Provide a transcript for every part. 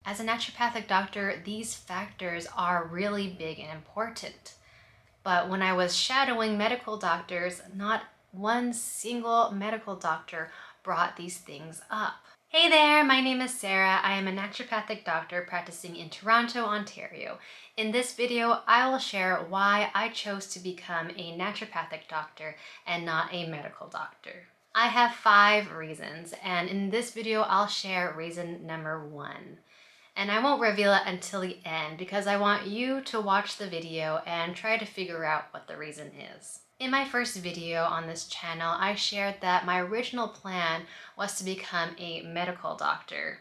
As a naturopathic doctor, these factors are really big and important. But when I was shadowing medical doctors, not one single medical doctor brought these things up. Hey there, my name is Sarah. I am a naturopathic doctor practicing in Toronto, Ontario. In this video, I will share why I chose to become a naturopathic doctor and not a medical doctor. I have 5 reasons, and in this video, I'll share reason number 1. And I won't reveal it until the end because I want you to watch the video and try to figure out what the reason is. In my first video on this channel, I shared that my original plan was to become a medical doctor.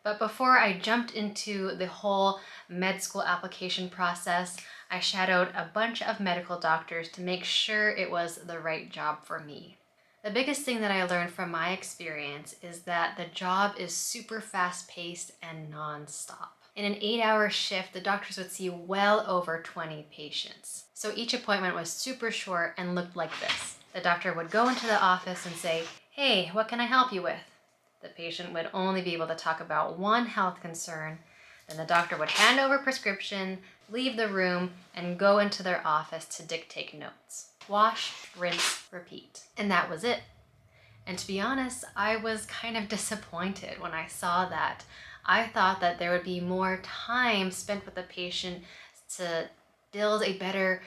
But before I jumped into the whole med school application process, I shadowed a bunch of medical doctors to make sure it was the right job for me. The biggest thing that I learned from my experience is that the job is super fast-paced and non-stop. In an 8-hour shift, the doctors would see well over 20 patients. So each appointment was super short and looked like this. The doctor would go into the office and say, "Hey, what can I help you with?" The patient would only be able to talk about one health concern. Then the doctor would hand over a prescription, leave the room, and go into their office to dictate notes. Wash, rinse, repeat. And that was it. And to be honest, I was kind of disappointed when I saw that. I thought that there would be more time spent with the patient to build a better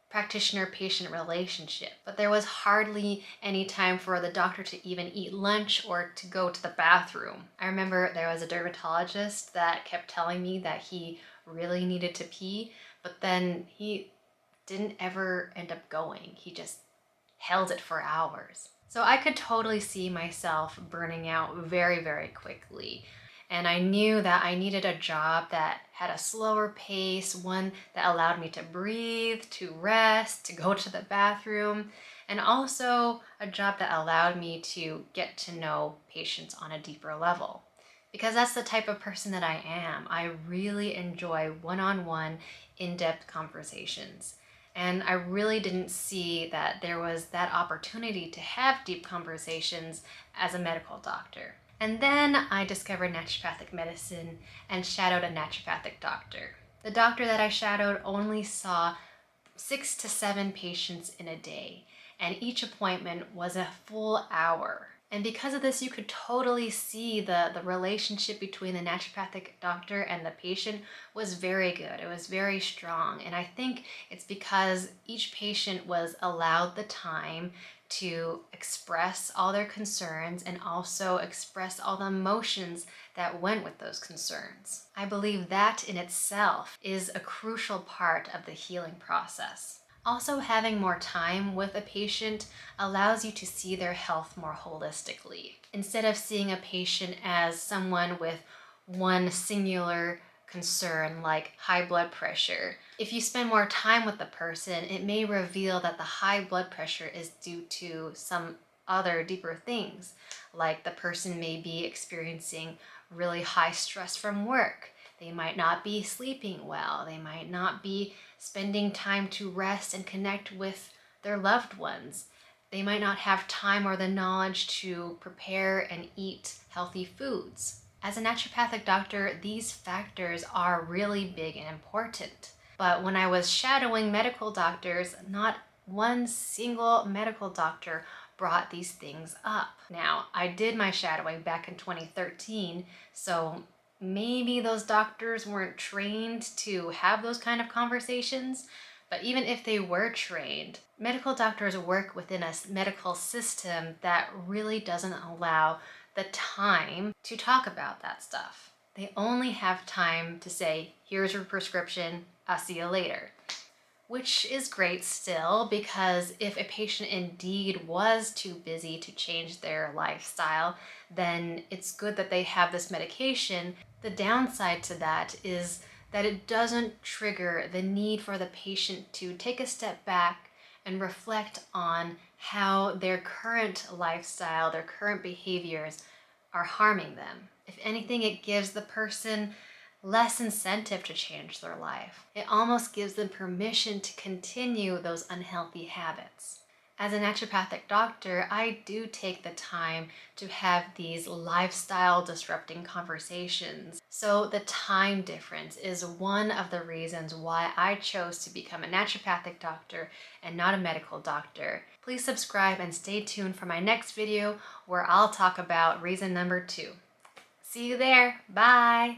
practitioner-patient relationship, but there was hardly any time for the doctor to even eat lunch or to go to the bathroom. I remember there was a dermatologist that kept telling me that he really needed to pee, but then he didn't ever end up going. He just held it for hours. So I could totally see myself burning out very, very quickly. And I knew that I needed a job that had a slower pace, one that allowed me to breathe, to rest, to go to the bathroom, and also a job that allowed me to get to know patients on a deeper level. Because that's the type of person that I am. I really enjoy one-on-one, in-depth conversations. And I really didn't see that there was that opportunity to have deep conversations as a medical doctor. And then I discovered naturopathic medicine and shadowed a naturopathic doctor. The doctor that I shadowed only saw 6 to 7 patients in a day, and each appointment was a full hour. And because of this, you could totally see the relationship between the naturopathic doctor and the patient was very good. It was very strong. And I think it's because each patient was allowed the time to express all their concerns and also express all the emotions that went with those concerns. I believe that in itself is a crucial part of the healing process. Also, having more time with a patient allows you to see their health more holistically. Instead of seeing a patient as someone with one singular concern like high blood pressure, if you spend more time with the person, it may reveal that the high blood pressure is due to some other deeper things, like the person may be experiencing really high stress from work. They might not be sleeping well. They might not be spending time to rest and connect with their loved ones. They might not have time or the knowledge to prepare and eat healthy foods. As a naturopathic doctor, these factors are really big and important. But when I was shadowing medical doctors, not one single medical doctor brought these things up. Now, I did my shadowing back in 2013, so maybe those doctors weren't trained to have those kind of conversations, but even if they were trained, medical doctors work within a medical system that really doesn't allow the time to talk about that stuff. They only have time to say, "Here's your prescription, I'll see you later." Which is great still, because if a patient indeed was too busy to change their lifestyle, then it's good that they have this medication. The downside to that is that it doesn't trigger the need for the patient to take a step back and reflect on how their current lifestyle, their current behaviors are harming them. If anything, it gives the person less incentive to change their life. It almost gives them permission to continue those unhealthy habits. As a naturopathic doctor, I do take the time to have these lifestyle disrupting conversations. So the time difference is one of the reasons why I chose to become a naturopathic doctor and not a medical doctor. Please subscribe and stay tuned for my next video where I'll talk about reason number 2. See you there. Bye.